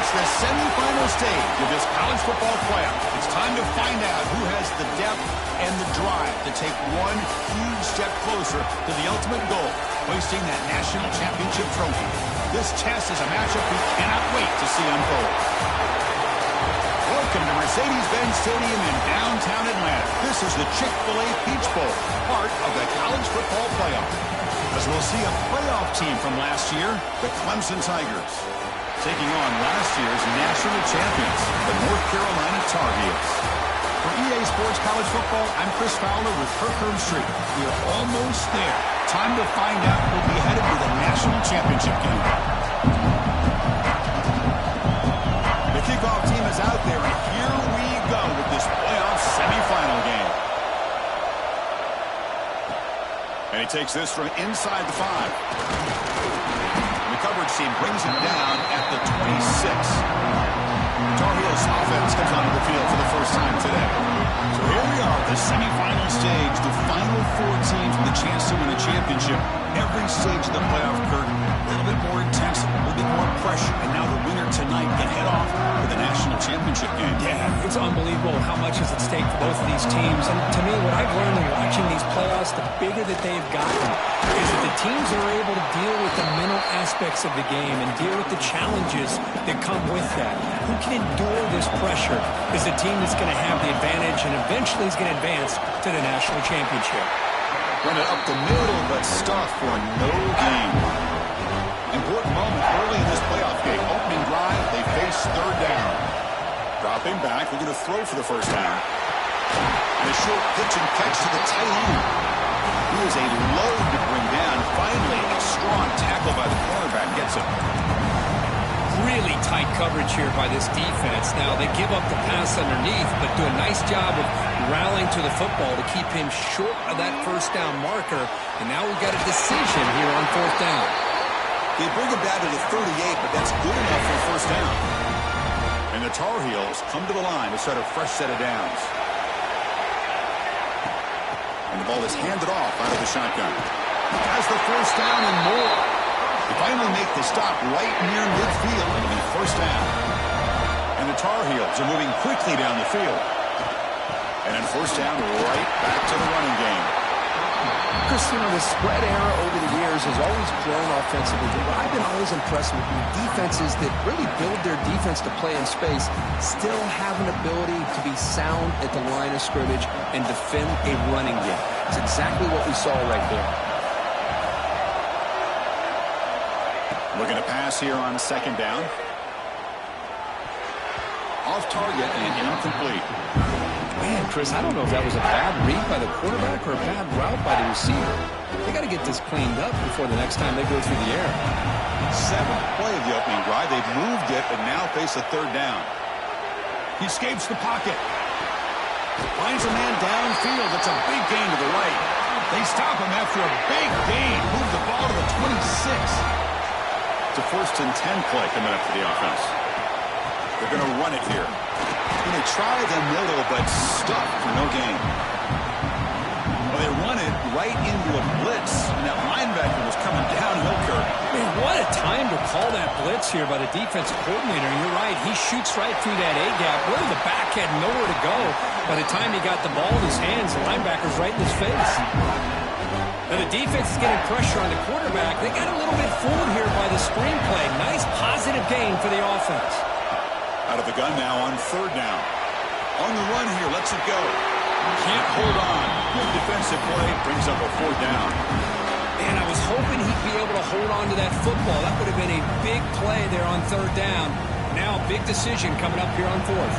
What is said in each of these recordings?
It's the semifinal stage of this college football playoff. It's time to find out who has the depth and the drive to take one huge step closer to the ultimate goal, hoisting that national championship trophy. This test is a matchup we cannot wait to see unfold. Welcome to Mercedes-Benz Stadium in downtown Atlanta. This is the Chick-fil-A Peach Bowl, part of the college football playoff. As we'll see a playoff team from last year, the Clemson Tigers, taking on last year's national champions, the North Carolina Tar Heels. For EA Sports College Football, I'm Chris Fowler with Kirk Herbstreit. We are almost there. Time to find out who will be headed to the national championship game. The kickoff team is out there, and here we go with this playoff semifinal game. And he takes this from inside the 5. The coverage team brings him down at the 26. Tar Heels offense comes onto the field for the first time today. So here we are, the semifinal stage, the final 4 teams with a chance to win a championship. Every stage of the playoff, Kirk, a little bit more intense, a little bit more pressure, and now the winner tonight can head off to the national championship game. Yeah, it's unbelievable how much is at stake for both of these teams. And to me, what I've learned in watching these playoffs, the bigger that they've gotten, is that the teams are able to deal with the mental aspects of the game and deal with the challenges that come with that. Who can endure this pressure is the team that's going to have the advantage and eventually is going to advance to the national championship. Run it up the middle, but stuffed for no gain. Important moment early in this playoff game. Opening drive, they face third down. Dropping back, we're going to throw for the first down. And a short pitch and catch to the tight end. He is a load to bring down. Finally, a strong tackle by the cornerback gets him. Really tight coverage here by this defense. Now, they give up the pass underneath, but do a nice job of rallying to the football to keep him short of that first down marker. And now we've got a decision here on fourth down. They bring him down to the 38, but that's good enough for a first down. And the Tar Heels come to the line to start a fresh set of downs. And the ball is handed off out of the shotgun. Has the first down and more. They finally make the stop right near midfield. It'll be first down. And the Tar Heels are moving quickly down the field. And then first down right back to the running game. Chris, you know, the spread era over the years has always grown offensively. But I've been always impressed with defenses that really build their defense to play in space, still have an ability to be sound at the line of scrimmage and defend a running game. It's exactly what we saw right there. Looking to pass here on second down. Off target and incomplete. Man, Chris, I don't know if that was a bad read by the quarterback or a bad route by the receiver. They got to get this cleaned up before the next time they go through the air. 7th play of the opening drive. They've moved it and now face a third down. He escapes the pocket. Finds a man downfield. It's a big gain to the right. They stop him after a big gain. Move the ball to the 26. It's a 1st and 10 play coming up for the offense. They're going to run it here. And they try the middle, but stuck for no gain. Well, they run it right into a blitz, and that linebacker was coming downhill, Kirk. Man, what a time to call that blitz here by the defensive coordinator. You're right, he shoots right through that A-gap. Really, the back had nowhere to go. By the time he got the ball in his hands, the linebacker's right in his face. Now the defense is getting pressure on the quarterback. They got a little bit fooled here by the screenplay. Nice positive gain for the offense. Out of the gun now on third down. On the run here, lets it go. Can't hold on. Good defensive play, brings up a fourth down. Man, I was hoping he'd be able to hold on to that football. That would have been a big play there on third down. Now a big decision coming up here on fourth.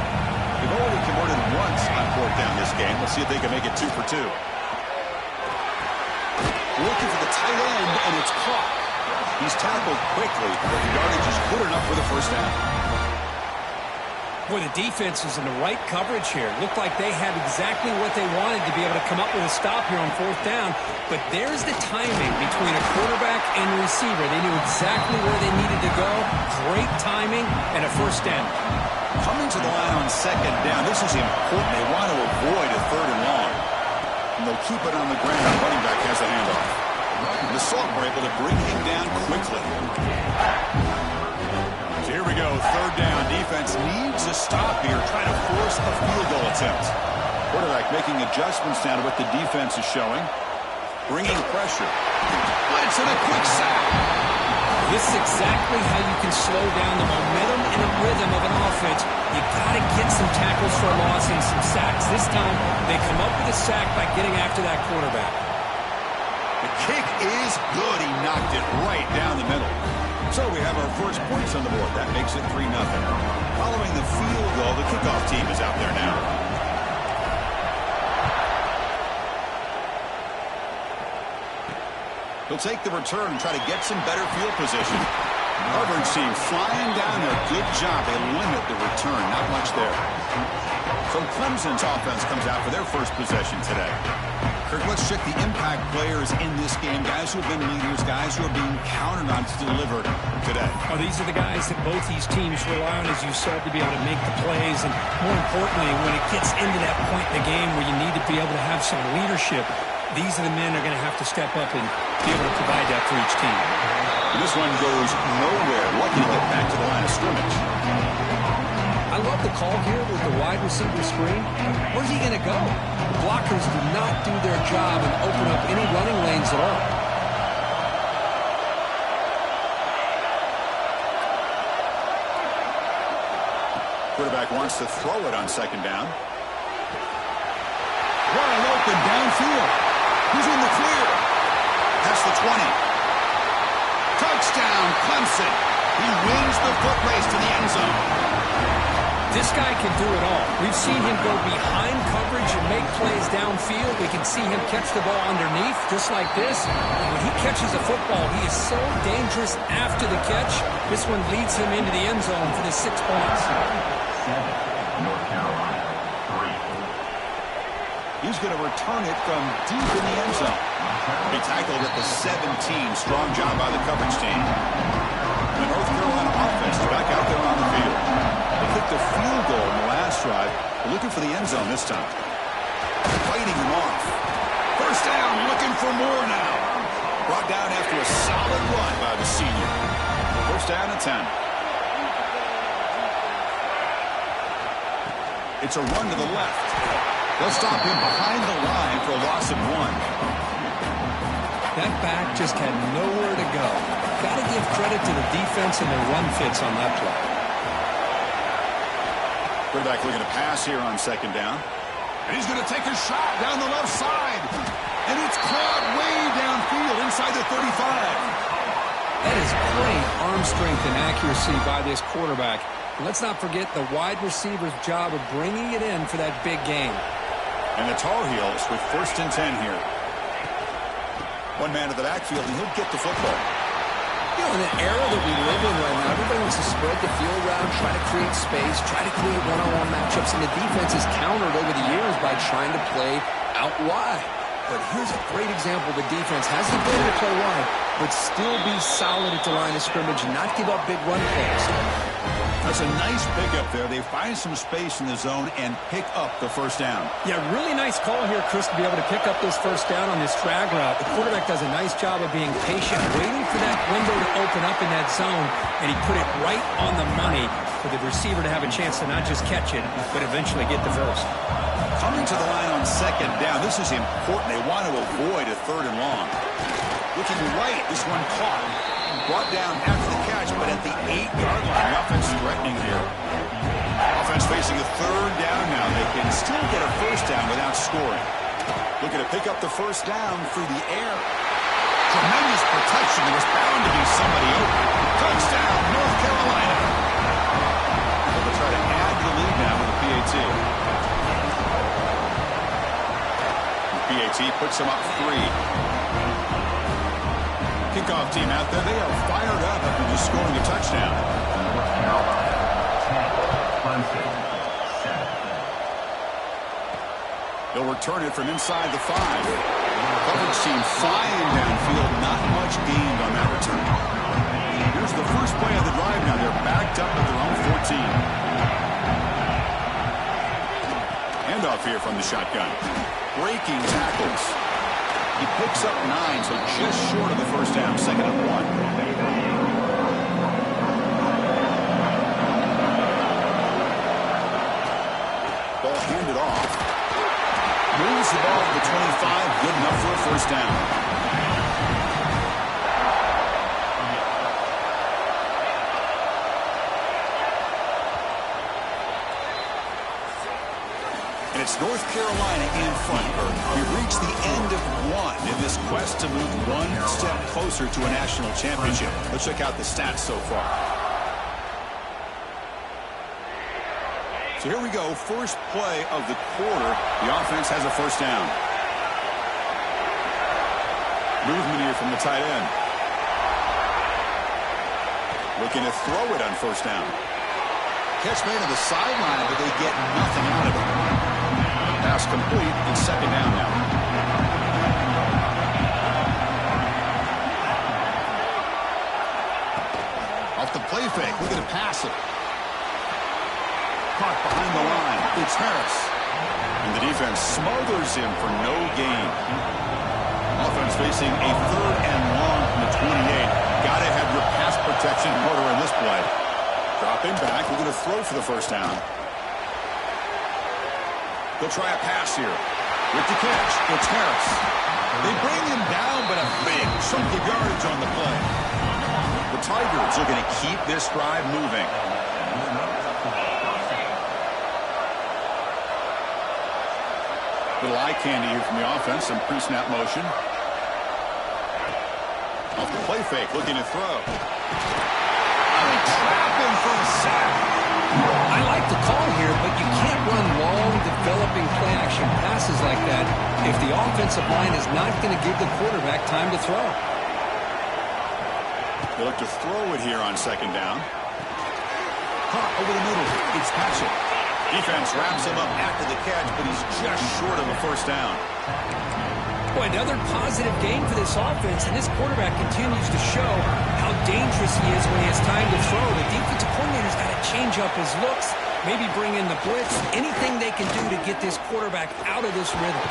They've only converted once on fourth down this game. Let's see if they can make it 2 for 2. Looking for the tight end, and it's caught. He's tackled quickly, but the yardage is good enough for the first down. Boy, the defense is in the right coverage here. Looked like they had exactly what they wanted to be able to come up with a stop here on fourth down. But there's the timing between a quarterback and a receiver. They knew exactly where they needed to go. Great timing and a first down. Coming to the line on second down, this is important. They want to avoid a third and long. And they'll keep it on the ground. The running back has a handoff. And the Salt were able to bring him down quickly. So here we go, third down. defense needs a stop here, trying to force a field goal attempt. Quarterback making adjustments now to what the defense is showing. Bringing pressure. Blitz and a quick sack. This is exactly how you can slow down the momentum and a rhythm of an offense. You got to get some tackles for a loss and some sacks. This time, they come up with a sack by getting after that quarterback. The kick is good. He knocked it right down the middle. So we have our first points on the board. That makes it 3-0. Following the field goal, the kickoff team is out there now. He'll take the return and try to get some better field position. Coverage team flying down there. Good job. They limit the return. Not much there. So Clemson's offense comes out for their first possession today. Kirk, let's check the impact players in this game. Guys who have been leaders, guys who are being counted on to deliver today. Well, these are the guys that both these teams rely on, as you said, to be able to make the plays. And more importantly, when it gets into that point in the game where you need to be able to have some leadership, these are the men that are going to have to step up and be able to provide that for each team. And this one goes nowhere. Lucky to get back to the line of scrimmage. I love the call here with the wide receiver screen. Where's he going to go? The blockers do not do their job and open up any running lanes at all. Quarterback wants to throw it on second down. Wide open downfield. Who's in the clear? That's the 20. Touchdown, Clemson. He wins the foot race to the end zone. This guy can do it all. We've seen him go behind coverage and make plays downfield. We can see him catch the ball underneath, just like this. And when he catches a football, he is so dangerous after the catch. This one leads him into the end zone for the 6 points. North Carolina, 3. He's going to return it from deep in the end zone. He tackled at the 17. Strong job by the coverage team. The North Carolina offense back out there on the field. They kicked a field goal in the last drive. They're looking for the end zone this time. Fighting them off. First down, looking for more now. Brought down after a solid run by the senior. First down and 10. It's a run to the left. They'll stop him behind the line for a loss of 1. That back just had nowhere to go. Got to give credit to the defense and their run fits on that play. Quarterback looking to pass here on second down. And he's going to take a shot down the left side. And it's caught way downfield inside the 35. That is great arm strength and accuracy by this quarterback. And let's not forget the wide receiver's job of bringing it in for that big game. And the Tar Heels with first and 10 here. One man to the backfield, and he'll get the football. You know, in the era that we live in right now, everybody wants to spread the field around, try to create space, try to create one-on-one matchups, and the defense is countered over the years by trying to play out wide. But here's a great example. The defense has the ability to play wide, but still be solid at the line of scrimmage and not give up big run plays. That's a nice pickup there. They find some space in the zone and pick up the first down. Yeah, really nice call here, Chris, to be able to pick up this first down on this drag route. The quarterback does a nice job of being patient, waiting for that window to open up in that zone, and he put it right on the money for the receiver to have a chance to not just catch it, but eventually get the first. Coming to the line on second down, this is important. They want to avoid a third and long. Looking right, this one caught. Brought down after the catch, but at the 8-yard line. The offense threatening here. Offense facing a third down now. They can still get a first down without scoring. Looking to pick up the first down through the air. Tremendous protection. There was bound to be somebody open. Touchdown, North Carolina. They'll try to add to the lead now with the PAT. The PAT puts them up 3. Kickoff team out there. They are fired up after just scoring a touchdown. North Carolina, 10. Clemson, 7. They'll return it from inside the 5. Coverage team flying downfield. Not much gained on that return. Here's the first play of the drive now. They're backed up at their own 14. Handoff here from the shotgun. Breaking tackles. He picks up 9, so just short of the first down. Second and 1. They'll hand it off. Moves the ball to the 25. Good enough for a first down. And it's North Carolina in front. We've reached the end of one in this quest to move one step closer to a national championship. Let's check out the stats so far. So here we go. First play of the quarter. The offense has a first down. Movement here from the tight end. Looking to throw it on first down. Catch made on the sideline, but they get nothing out of it. Pass complete and second down now. Off the play fake, looking to pass it. Caught behind the line. It's Harris. And the defense smothers him for no gain. Offense facing a third and long from the 28. Got to have your pass protection in order in this play. Dropping back, we're going to throw for the first down. They'll try a pass here. With the catch, it's Harris. They bring him down, but a big chunk of yardage on the play. The Tigers are going to keep this drive moving. Little eye candy here from the offense. Some pre-snap motion. Off the play fake, looking to throw. They trap him for a sack. I like the call here, but you can't run long, developing play-action passes like that if the offensive line is not going to give the quarterback time to throw. They look to throw it here on second down. Caught over the middle. It's Patchett. Defense wraps him up after the catch, but he's just short of a first down. Boy, another positive game for this offense, and this quarterback continues to show how dangerous he is when he has time to throw. The defensive coordinator's got to change up his looks, maybe bring in the blitz, anything they can do to get this quarterback out of this rhythm.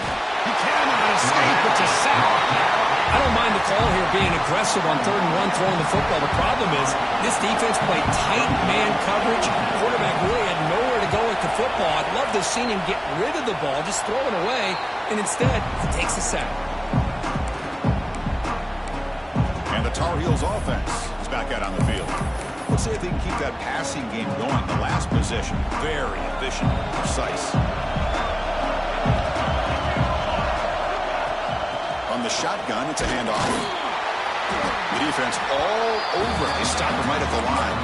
He cannot escape. It's a sack. I don't mind the call here being aggressive on 3rd and 1 throwing the football. The problem is this defense played tight man coverage. Quarterback really had nowhere to go with the football. I'd love to have seen him get rid of the ball, just throw it away, and instead he takes a sack. And the Tar Heels offense is back out on the field. Let's see if they can keep that passing game going. The last possession, very efficient, precise. On the shotgun, it's a handoff. The defense all over. They stop him right at the line.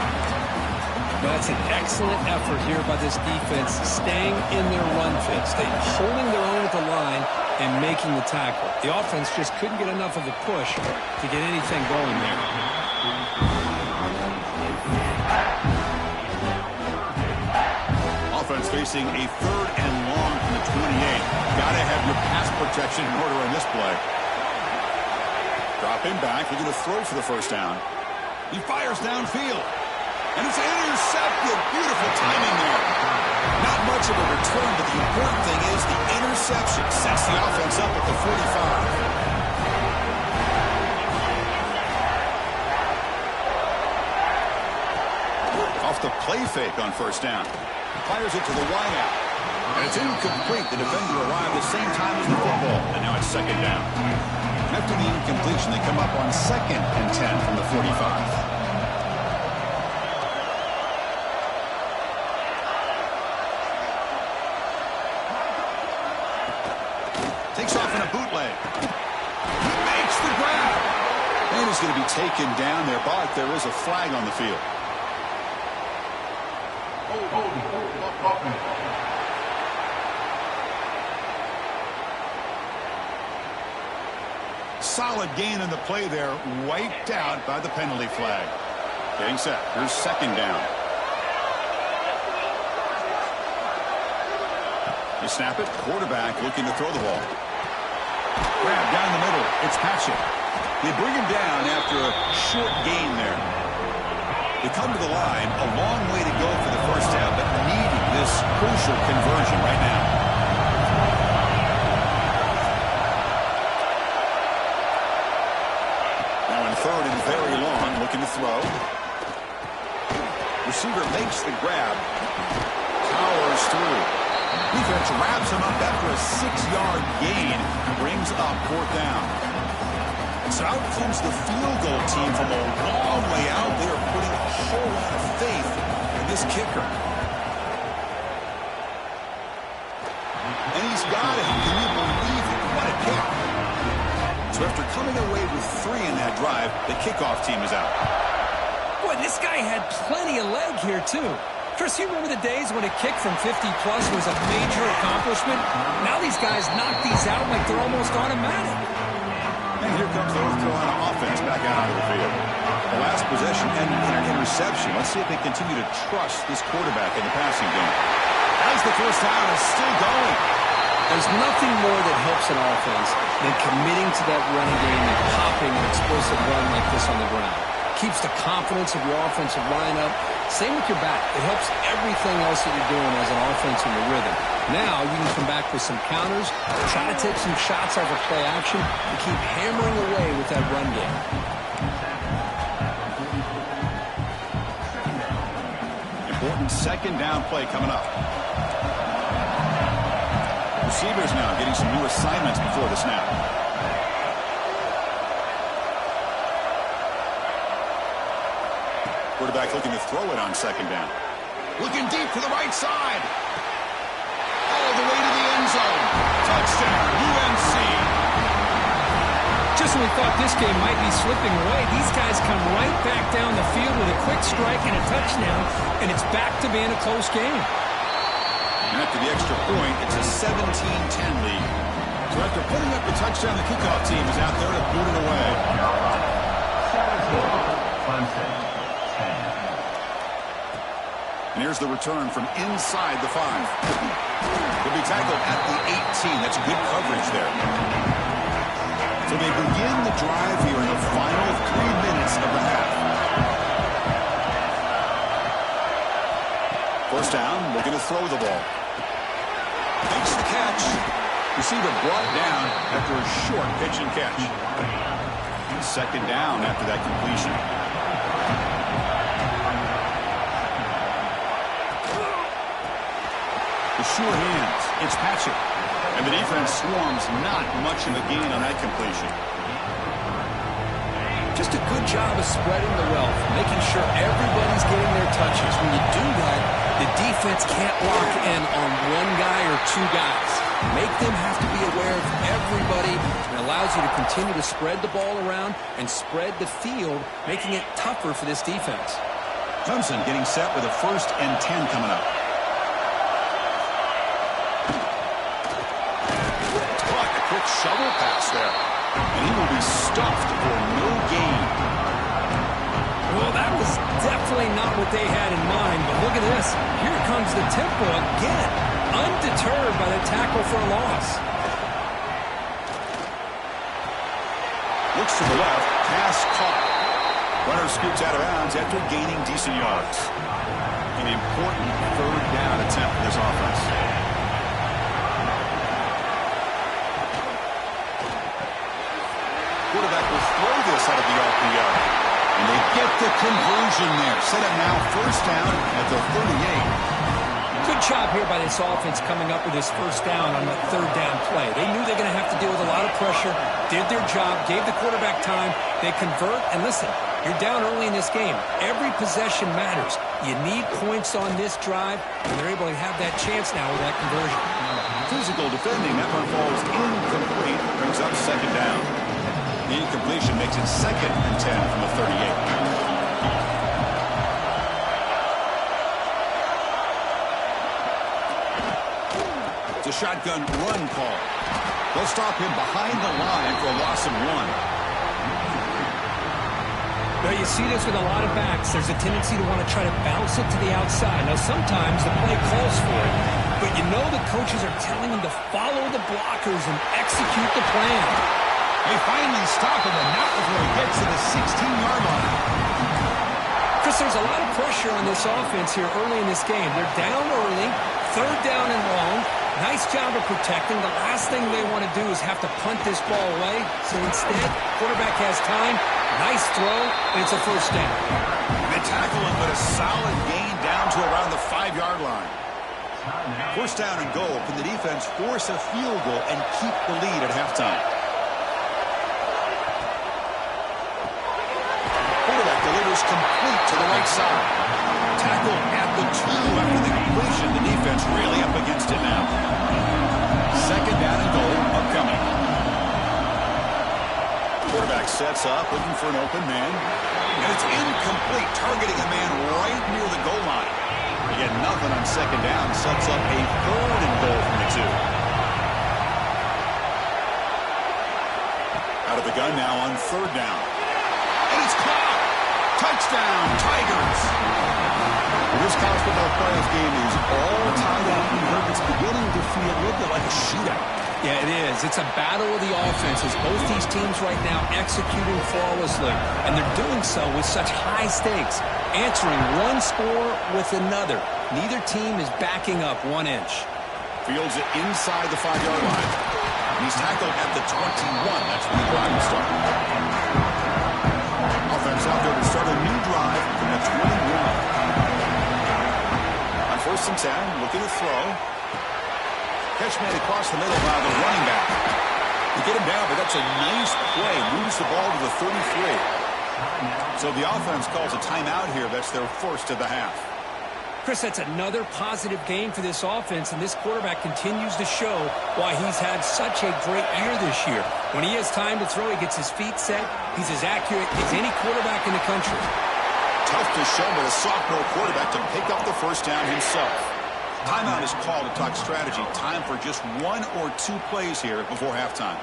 That's an excellent effort here by this defense, staying in their run fit, staying holding their own at the line and making the tackle. The offense just couldn't get enough of a push to get anything going there. Offense facing a 3rd and long from the 28. Got to have your pass protection in order in this play. Dropping back, they're going to throw for the first down. He fires downfield. And it's intercepted. Beautiful timing there. Not much of a return, but the important thing is the interception sets the offense up at the 45. Off the play fake on first down. Fires it to the wideout. And it's incomplete. The defender arrived at the same time as the football. And now it's second down. After the incompletion, they come up on 2nd and 10 from the 45. Takes off in a bootleg. He makes the grab. And he's going to be taken down there, but there is a flag on the field. Solid gain in the play there, wiped out by the penalty flag. Getting set. Here's second down. They snap it. Quarterback looking to throw the ball. Grab down the middle. It's Patchett. They bring him down after a short gain there. They come to the line. A long way to go for the first down, but needing this crucial conversion right now. Now in 3rd and very long, looking to throw. Receiver makes the grab. Powers through. Defense wraps him up after a 6-yard gain. Brings up 4th down. So out comes the field goal team from a long way out. They are putting a whole lot of faith in this kicker. And he's got it. Can you believe it? What a kick. So after coming away with 3 in that drive, the kickoff team is out. Boy, this guy had plenty of leg here, too. Chris, you remember the days when a kick from 50-plus was a major accomplishment? Now these guys knock these out like they're almost automatic. And here comes the North Carolina offense back out onto the field. The last possession ended in an interception. Let's see if they continue to trust this quarterback in the passing game. As the first down is still going. There's nothing more that helps an offense than committing to that running game and popping an explosive run like this on the ground. Keeps the confidence of your offensive lineup. Same with your back. It helps everything else that you're doing as an offense in the rhythm. Now you can come back with some counters, try to take some shots off of play action, and keep hammering away with that run game. Important 2nd down play coming up. Receivers now getting some new assignments before the snap. Quarterback looking to throw it on 2nd down. Looking deep to the right side. All the way to the end zone. Touchdown, UNC. Just when we thought this game might be slipping away, these guys come right back down the field with a quick strike and a touchdown, and it's back to being a close game. And after the extra point, it's a 17-10 lead. So after putting up the touchdown, the kickoff team is out there to boot it away. And here's the return from inside the 5. He'll be tackled at the 18. That's good coverage there. So they begin the drive here in the final 3 minutes of the half. First down, looking to throw the ball. Makes the catch. Receiver brought down after a short pitch and catch. 2nd down after that completion. The sure hands. It's Patchett. And the defense swarms not much of a gain on that completion. Just a good job of spreading the wealth, making sure everybody's getting their touches. When you do that, the defense can't lock in on one guy or 2 guys. Make them have to be aware of everybody. It allows you to continue to spread the ball around and spread the field, making it tougher for this defense. Clemson getting set with a 1st and 10 coming up. Quick shovel pass there. And he will be stuffed for no gain. Well, that was definitely not what they had in mind, but look at this. Here comes the tempo again, undeterred by the tackle for a loss. Looks to the left, pass caught. Runner scoots out of bounds after gaining decent yards. An important 3rd down attempt for this offense. Quarterback will throw this out of the RPO. And they get the conversion there. Set up now 1st down at the 38. Good job here by this offense coming up with this 1st down on the 3rd down play. They knew they're going to have to deal with a lot of pressure, did their job, gave the quarterback time. They convert, and listen, you're down early in this game. Every possession matters. You need points on this drive, and they're able to have that chance now with that conversion. Physical defending. That one falls incomplete. Brings up 2nd down. The incompletion makes it 2nd and 10 from the 38. It's a shotgun run call. They'll stop him behind the line for a loss of 1. Well, you see this with a lot of backs. There's a tendency to want to try to bounce it to the outside. Now, sometimes the play calls for it, but you know the coaches are telling them to follow the blockers and execute the plan. They finally stop him, and not before he gets to the 16-yard line. Chris, there's a lot of pressure on this offense here early in this game. They're down early, 3rd down and long. Nice job of protecting. The last thing they want to do is have to punt this ball away. So instead, quarterback has time. Nice throw, and it's a 1st down. They tackle him, but a solid gain down to around the 5-yard line. First down and goal. Can the defense force a field goal and keep the lead at halftime? Quarterback delivers complete to the right side. Tackle at the 2 after the completion. The defense really up against it now. Second down and goal upcoming. Quarterback sets up, looking for an open man. And it's incomplete, targeting a man right near the goal line. Again, nothing on second down. Sets up a third and goal from the 2. Out of the gun now on third down. And it's caught! Touchdown, Tigers! Well, this college football playoff game is all tied up. It's beginning to feel a little bit like a shootout. Yeah, it is. It's a battle of the offenses. Both these teams right now executing flawlessly, and they're doing so with such high stakes, answering one score with another. Neither team is backing up 1 inch. Fields it inside the 5-yard line. And he's tackled at the 21. That's when the drive will start. Offense out there to start a new drive from the 21. On first and 10, looking to throw. Catch made across the middle by the running back. You get him down, but that's a nice play. Moves the ball to the 33. So the offense calls a timeout here. That's their first of the half. Chris, that's another positive game for this offense, and this quarterback continues to show why he's had such a great year this year. When he has time to throw, he gets his feet set. He's as accurate as any quarterback in the country. Tough to show with a sophomore quarterback to pick up the first down himself. Timeout is called to talk strategy. Time for just 1 or 2 plays here before halftime.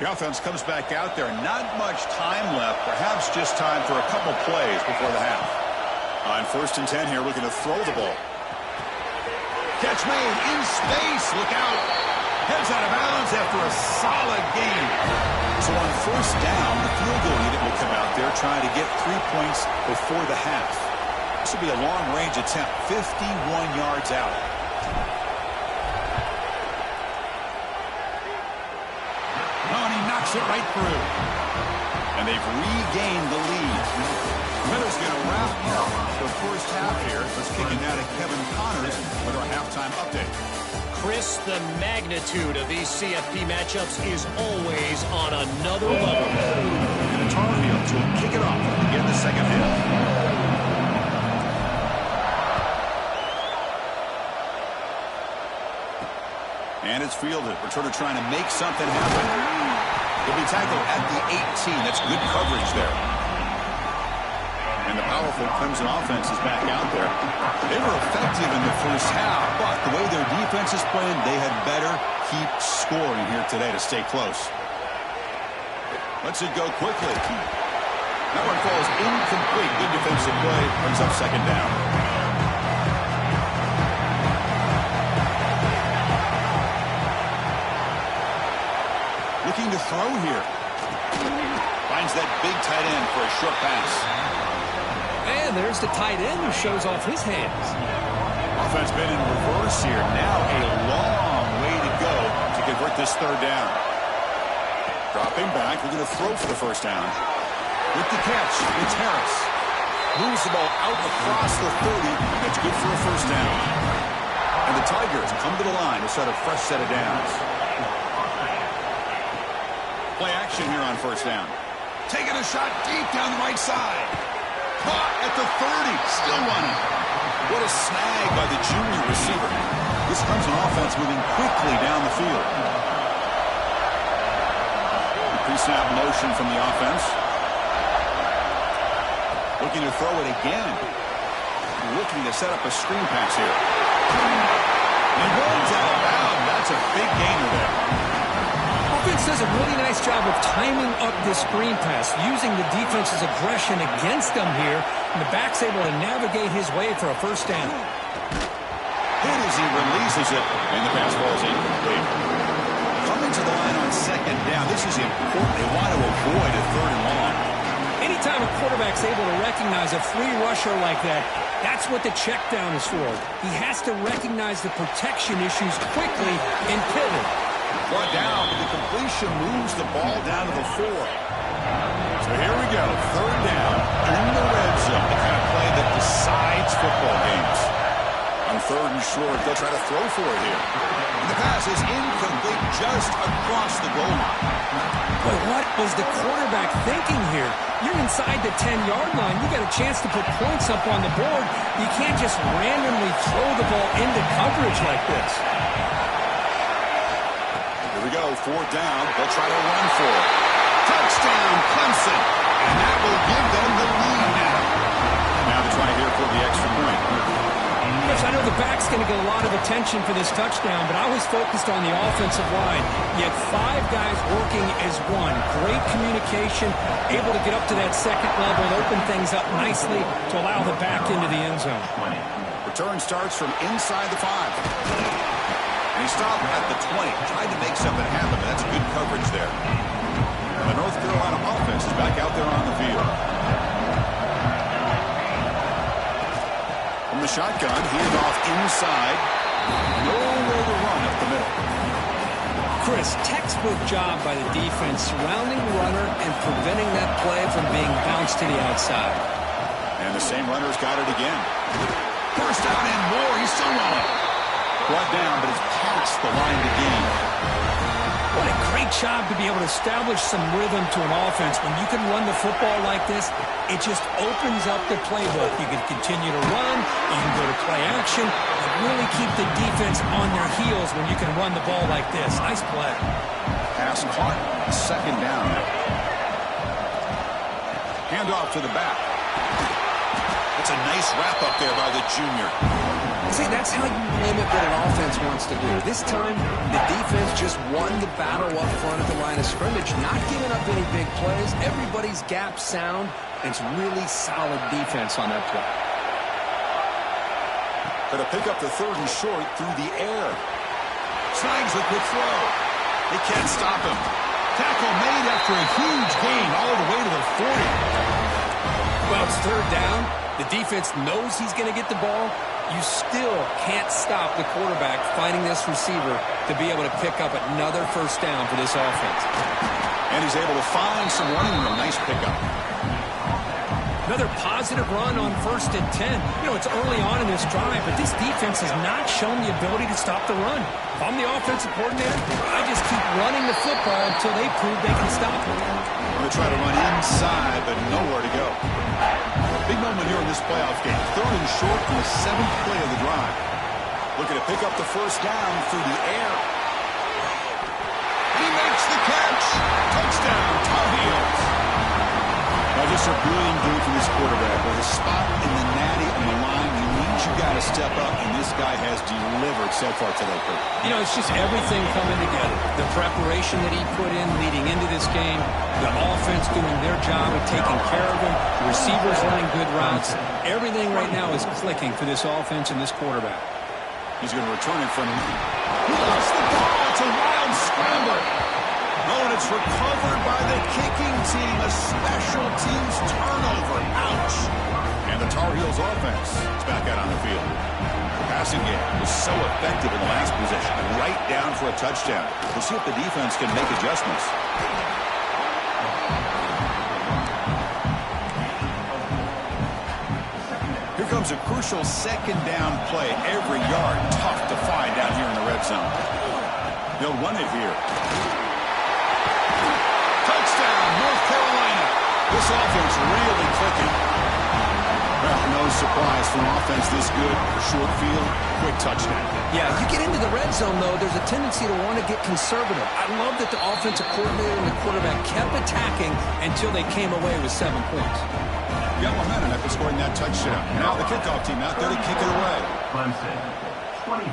The offense comes back out there. Not much time left. Perhaps just time for a couple plays before the half. On first and 10 here, looking to throw the ball. Catch made in space. Look out. Heads out of bounds after a solid game. So on first down, the field goal unit will come out there trying to get 3 points before the half. This will be a long-range attempt, 51 yards out. Oh, and he knocks it right through. And they've regained the lead. Miller's going to wrap up the first half here. Let's kick it now to Kevin Connors with our halftime update. Chris, the magnitude of these CFP matchups is always on another level. And the Tar Heels will kick it off to begin the second half. And it's fielded. Returner trying to make something happen. He'll be tackled at the 18. That's good coverage there. And the powerful Clemson offense is back out there. They were effective in the first half, but the way their defense is playing, they had better keep scoring here today to stay close. Lets it go quickly. That one falls incomplete. Good defensive play. Brings up second down. Looking to throw here. Finds that big tight end for a short pass. And there's the tight end who shows off his hands. Offense been in reverse here. Now a long way to go to convert this third down. Dropping back. We're going to throw for the first down. With the catch, it's Harris. Moves the ball out across the 30. It's good for a first down. And the Tigers come to the line to set a fresh set of downs. Play action here on first down. Taking a shot deep down the right side. Caught at the 30. Still running. What a snag by the junior receiver. This comes an offense moving quickly down the field. Pre-snap motion from the offense. Looking to throw it again. Looking to set up a screen pass here. He runs out of bounds. That's a big gainer there. Offense does a really nice job of timing up this screen pass, using the defense's aggression against them here, and the back's able to navigate his way for a first down. Hit as he releases it, and the pass falls incomplete. Coming to the line on second down. This is important. They want to avoid a third and long. Anytime a quarterback's able to recognize a free rusher like that, that's what the check down is for. He has to recognize the protection issues quickly and pivot. Brought down, but the completion moves the ball down to the 4. So here we go. Third down in the red decides football games. On 3rd and short, they'll try to throw for it here. And the pass is incomplete just across the goal line. But what was the quarterback thinking here? You're inside the 10-yard line. You got a chance to put points up on the board. You can't just randomly throw the ball into coverage like this. Here we go, 4th down. They'll try to run for it. Touchdown, Clemson. And that will give them the lead now. Now to try here for the extra point. Yes, I know the back's going to get a lot of attention for this touchdown, but I was focused on the offensive line. You had 5 guys working as one. Great communication, able to get up to that second level and open things up nicely to allow the back into the end zone. Return starts from inside the 5. And he stopped at the 20. Tried to make something happen, but that's good coverage there. And the North Carolina offense is back out there on the field. From the shotgun, handed off inside. Nowhere to run up the middle. Chris, textbook job by the defense surrounding the runner and preventing that play from being bounced to the outside. And the same runner's got it again. First down and more. He's still running. Brought down, but it's past the line to gain. What a great job to be able to establish some rhythm to an offense. When you can run the football like this, it just opens up the playbook. You can continue to run, you can go to play action, and really keep the defense on their heels when you can run the ball like this. Nice play. Pass caught. 2nd down. Hand off to the back. That's a nice wrap up there by the junior. See, that's how you limit what an offense wants to do. This time, the defense just won the battle up front at the line of scrimmage, not giving up any big plays. Everybody's gap sound, and it's really solid defense on that play. Going to pick up the 3rd and short through the air. Snags a quick throw. They can't stop him. Tackle made after a huge gain all the way to the 40. Well, it's 3rd down. The defense knows he's going to get the ball. You still can't stop the quarterback finding this receiver to be able to pick up another 1st down for this offense. And he's able to find some running room. Nice pickup. Another positive run on 1st and 10. You know, it's early on in this drive, but this defense has not shown the ability to stop the run. If I'm the offensive coordinator, I just keep running the football until they prove they can stop it. Going to try to run inside, but nowhere to go. Big moment here in this playoff game. 3rd and short from the 7th play of the drive. Looking to pick up the 1st down through the air. He makes the catch. Touchdown, Tar Heels. Now, just a brilliant game from this quarterback. With a spot in the natty on the line, he needs you got to step up, and this guy has delivered so far today, Kurt. You know, it's just everything coming together. The preparation that he put in leading into this game, the offense doing their job of taking care of him, the receivers running good routes. Everything right now is clicking for this offense and this quarterback. He's going to return it from... He lost the ball. It's a wild scramble. Oh, and it's recovered by the kicking team. A special teams turnover. Ouch. And the Tar Heels offense is back out on the field. The passing game was so effective in the last possession. Right down for a touchdown. We'll see if the defense can make adjustments. Here comes a crucial 2nd down play. Every yard tough to find down here in the red zone. They'll run it here. Touchdown, North Carolina. This offense really clicking. Well, no surprise from offense this good. Short field, quick touchdown. Yeah, you get into the red zone, though, there's a tendency to want to get conservative. I love that the offensive coordinator and the quarterback kept attacking until they came away with 7 points. Got momentum after scoring that touchdown. Now the kickoff team out there to kick it away. Clemson, 24.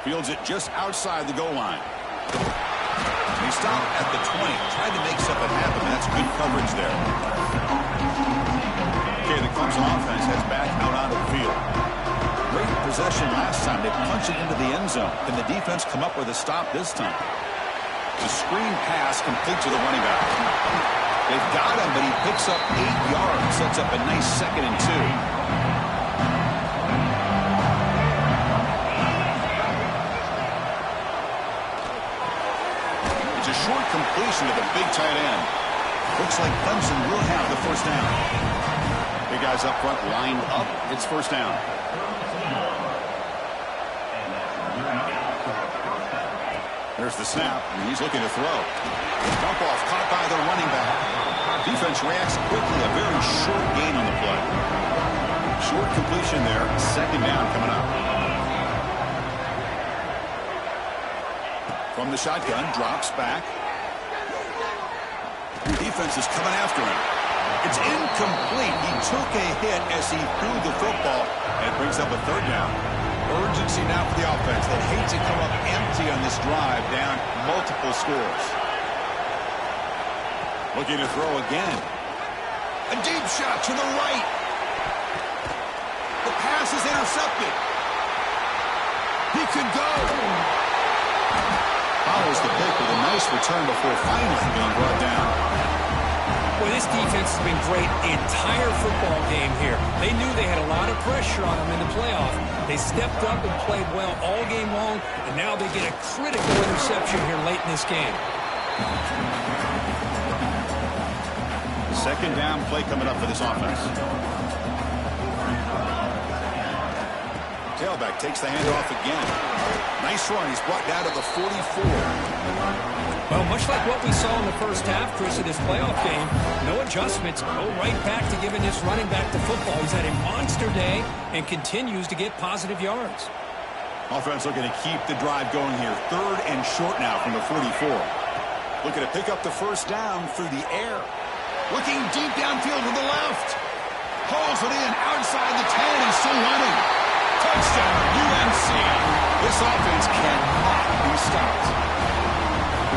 Fields it just outside the goal line. He stopped at the 20. Tried to make something happen. That's good coverage there. Okay, the Clemson offense heads back out onto the field. Great possession last time. They punched it into the end zone. Can the defense come up with a stop this time? The screen pass complete to the running back. They've got him, but he picks up 8 yards. Sets up a nice 2nd and 2. It's a short completion to the big tight end. Looks like Clemson will have the 1st down. The guys up front lined up. It's first down. There's the snap, and he's looking to throw. Dump off caught by the running back. Defense reacts quickly. A very short gain on the play. Short completion there. Second down coming up. From the shotgun, drops back. Defense is coming after him. It's incomplete. He took a hit as he threw the football, and it brings up a third down. Urgency now for the offense. They hate to come up empty on this drive, down multiple scores. Looking to throw again. A deep shot to the right. The pass is intercepted. He could go. Follows the pick with a nice return before finally being brought down. Boy, this defense has been great the entire football game here. They knew they had a lot of pressure on them in the playoff. They stepped up and played well all game long, and now they get a critical interception here late in this game. Second down play coming up for this offense. Tailback takes the handoff again. Nice run. He's brought down to the 44. Well, much like what we saw in the first half, Chris, of this playoff game, no adjustments. Go right back to giving this running back the football. He's had a monster day and continues to get positive yards. Offense looking to keep the drive going here. Third and short now from the 44. Looking to pick up the first down through the air. Looking deep downfield to the left. Hauls it in outside the 10 and still running. Touchdown, UNC. This offense cannot be stopped.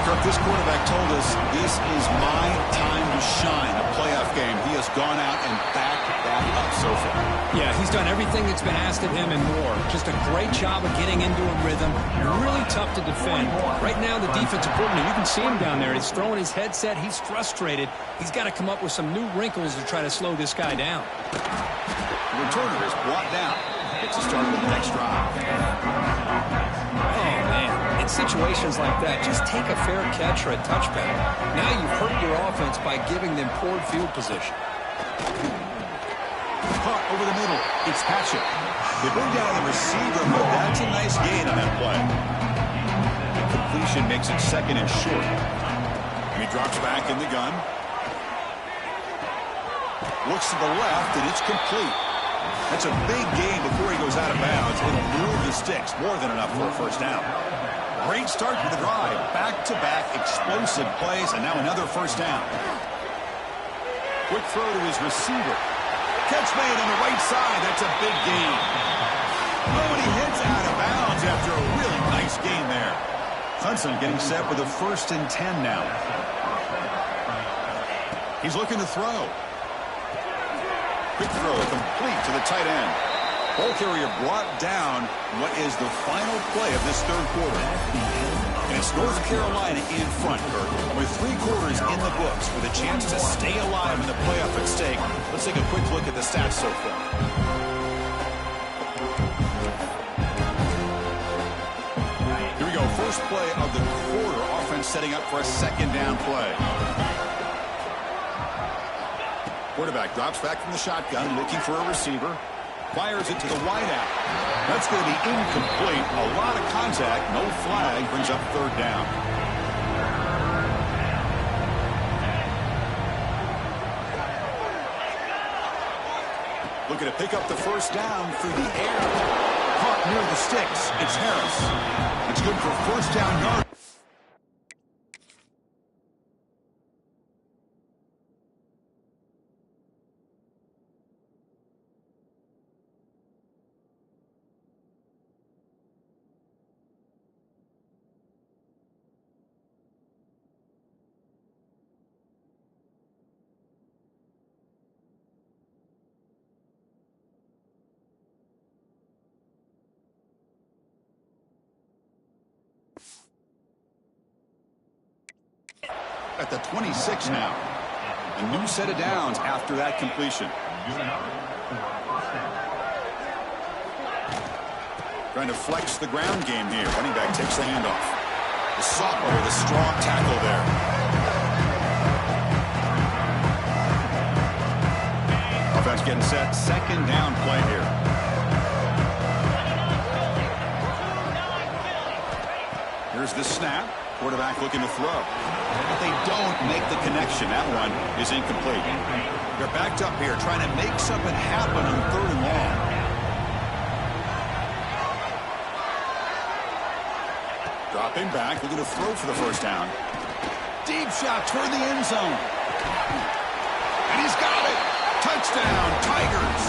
Kirk, this quarterback told us this is my time to shine. A playoff game. He has gone out and backed that up so far. Yeah, he's done everything that's been asked of him and more. Just a great job of getting into a rhythm. Really tough to defend. Right now, the defensive coordinator, you can see him down there. He's throwing his headset. He's frustrated. He's got to come up with some new wrinkles to try to slow this guy down. The returner is brought down. Gets us started with the next drive. Oh, man. In situations like that, just take a fair catch or a touchback. Now you've hurt your offense by giving them poor field position. Caught over the middle. It's Patchett. They bring down the receiver, but that's a nice gain on that play. The completion makes it second and short. And he drops back in the gun. Looks to the left, and it's complete. That's a big gain before he goes out of bounds. It'll move the sticks. More than enough for a first down. Great start to the drive. Back-to-back explosive plays, and now another first down. Quick throw to his receiver. Catch made on the right side. That's a big gain. Oh, and he hits out of bounds after a really nice gain there. Hudson getting set with a 1st and 10 now. He's looking to throw. Quick throw, complete to the tight end. Ball carrier brought down what is the final play of this third quarter. And it's North Carolina in front, Kirk, with 3 quarters in the books with a chance to stay alive in the playoff at stake. Let's take a quick look at the stats so far. Here we go. First play of the quarter. Offense setting up for a second down play. Quarterback drops back from the shotgun, looking for a receiver. Fires it to the wideout. That's going to be incomplete. A lot of contact. No flag. Brings up third down. Looking to pick up the first down through the air. Caught near the sticks. It's Harris. It's good for first down yard. At the 26 now. A new set of downs after that completion. Trying to flex the ground game here. Running back takes the handoff. The sophomore with a strong tackle there. Offense getting set. Second down play here. Here's the snap. Quarterback looking to throw. But they don't make the connection. That one is incomplete. They're backed up here trying to make something happen on third and long. Dropping back, looking to throw for the first down. Deep shot toward the end zone. And he's got it. Touchdown, Tigers.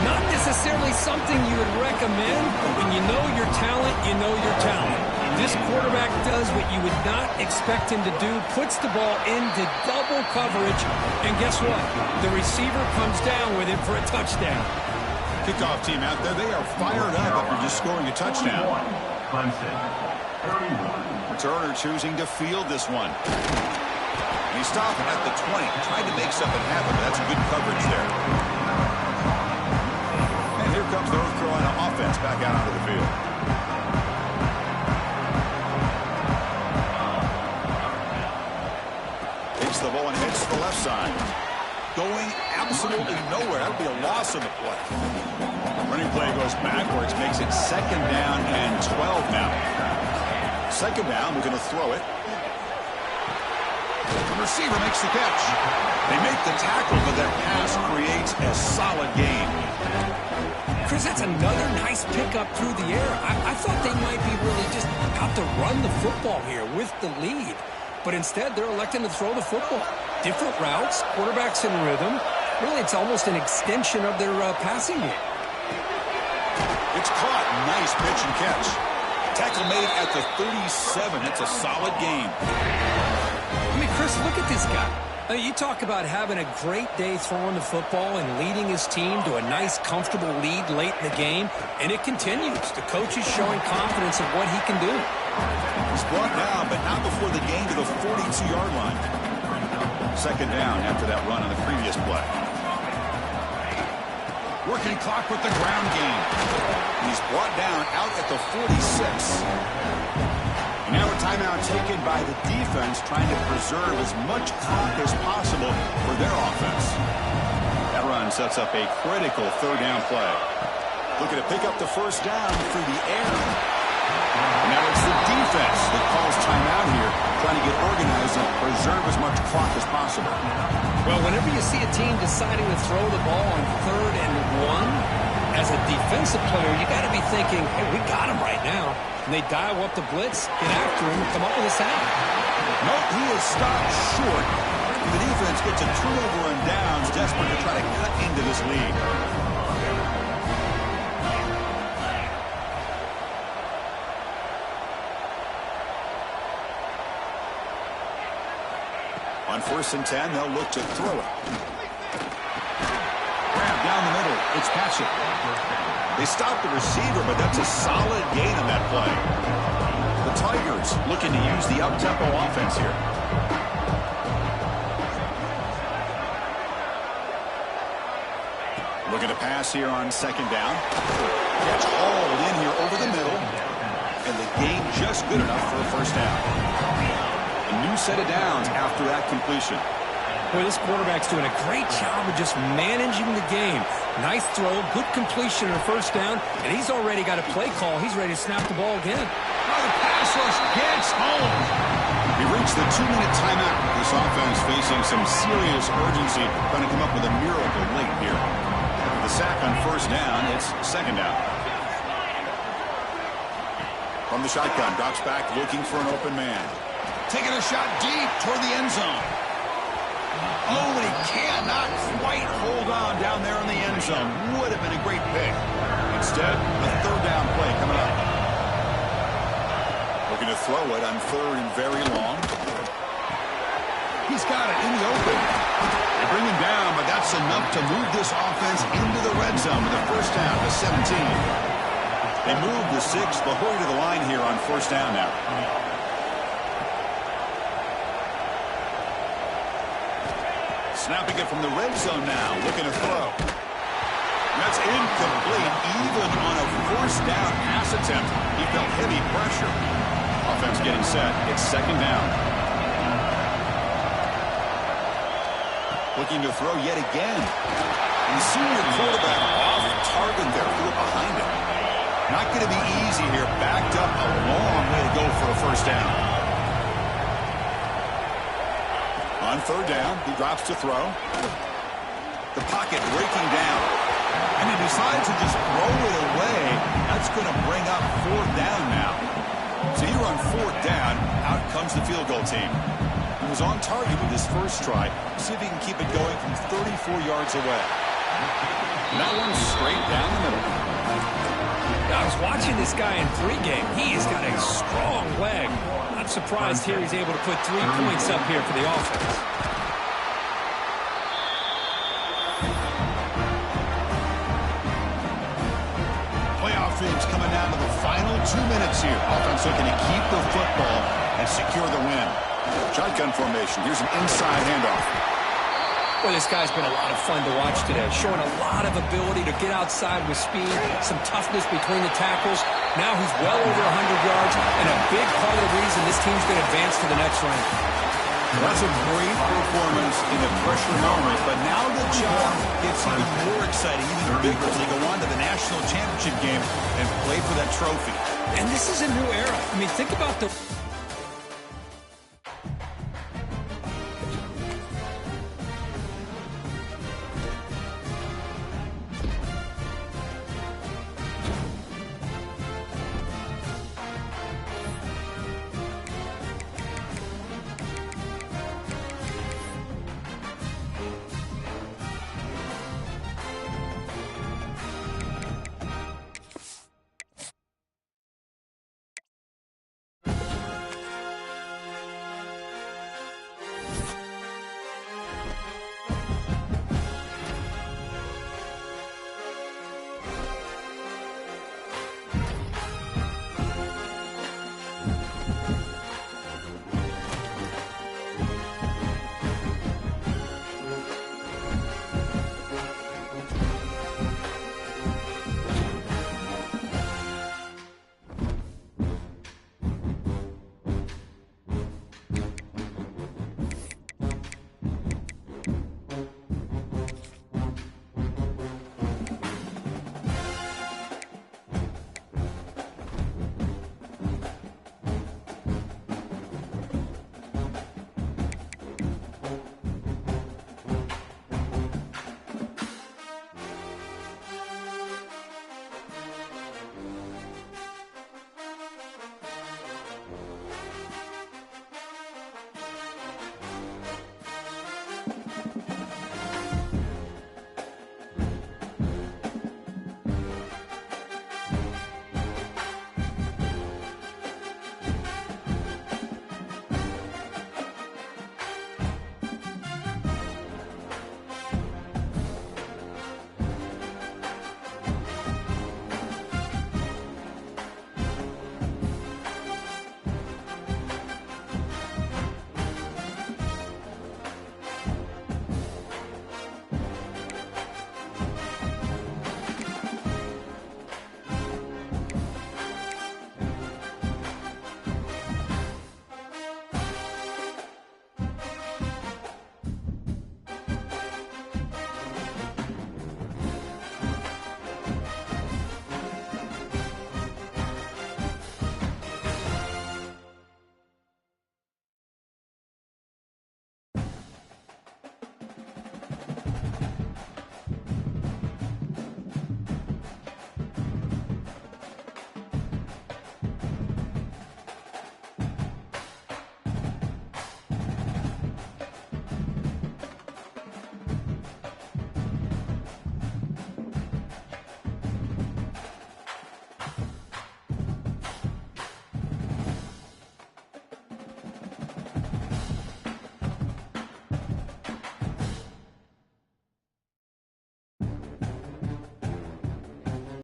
Not necessarily something you would recommend, but when you know your talent, you know your talent. This quarterback does what you would not expect him to do, puts the ball into double coverage, and guess what? The receiver comes down with it for a touchdown. Kickoff team out there, they are fired up after just scoring a touchdown. Turner choosing to field this one. And he's stopping at the 20, trying to make something happen, but that's good coverage there. And here comes the North Carolina offense back out onto the field. The ball and hits the left side. Going absolutely nowhere. That would be a loss of the play. Running play goes backwards, makes it second down and 12 now. Second down, we're going to throw it. The receiver makes the catch. They make the tackle, but that pass creates a solid gain. Chris, that's another nice pickup through the air. I thought they might be really just out to run the football here with the lead. But instead, they're electing to throw the football. Different routes, quarterbacks in rhythm. Really, it's almost an extension of their passing game. It's caught. Nice pitch and catch. Tackle made at the 37. It's a solid game. I mean, Chris, look at this guy. You talk about having a great day throwing the football and leading his team to a nice, comfortable lead late in the game, and it continues. The coach is showing confidence of what he can do. He's brought down, but not before the gain to the 42-yard line. Second down after that run on the previous play. Working clock with the ground game. He's brought down out at the 46. And now a timeout taken by the defense, trying to preserve as much clock as possible for their offense. That run sets up a critical third down play. Looking to pick up the first down through the air. Now it's the defense that calls timeout here, trying to get organized and preserve as much clock as possible. Well, whenever you see a team deciding to throw the ball on 3rd and 1, as a defensive player, you got to be thinking, hey, we got him right now. And they dial up the blitz, get after him, and come up with a sack. Nope, he is stopped short. The defense gets a turnover and downs, desperate to try to cut into this lead. On 1st and 10, they'll look to throw it. Grab down the middle. It's Patchett. They stop the receiver, but that's a solid gain on that play. The Tigers looking to use the up-tempo offense here. Looking to pass here on 2nd down. Gets hauled in here over the middle. And the gain just good enough for a first down. A new set of downs after that completion. Boy, this quarterback's doing a great job of just managing the game. Nice throw, good completion on a first down, and he's already got a play call. He's ready to snap the ball again. Oh, the pass rush gets home. He reached the 2-minute timeout. This offense facing some serious urgency, trying to come up with a miracle late here. The sack on first down, it's second down. From the shotgun, drops back, looking for an open man. Taking a shot deep toward the end zone. Oh, and he cannot quite hold on down there in the end zone. Would have been a great pick. Instead, a third down play coming up. Looking to throw it on 3rd and very long. He's got it in the open. They bring him down, but that's enough to move this offense into the red zone with a first down to 17. They move the 6th, but hurry to the line here on first down now. Snapping it from the red zone now, looking to throw. That's incomplete, even on a first down pass attempt. He felt heavy pressure. Offense getting set. It's second down. Looking to throw yet again. And the senior quarterback off target there. Threw it behind him. Not going to be easy here. Backed up a long way to go for a first down. On third down, he drops to throw. The pocket breaking down. And he decides to just throw it away. That's going to bring up fourth down now. So here on fourth down, out comes the field goal team. He was on target with his first try. See if he can keep it going from 34 yards away. And that one's straight down the middle. I was watching this guy in pregame. He's got a strong leg. I'm surprised here he's able to put 3 points up here for the offense. Playoff games coming down to the final 2 minutes here. Offense looking to keep the football and secure the win. Shotgun formation. Here's an inside handoff. Well, this guy's been a lot of fun to watch today, showing a lot of ability to get outside with speed, some toughness between the tackles. Now he's well over 100 yards, and a big part of the reason this team's going to advance to the next round. Well, that's a great performance in a pressure moment, but now the job gets even more exciting, even bigger as they go on to the national championship game and play for that trophy. And this is a new era. I mean, think about the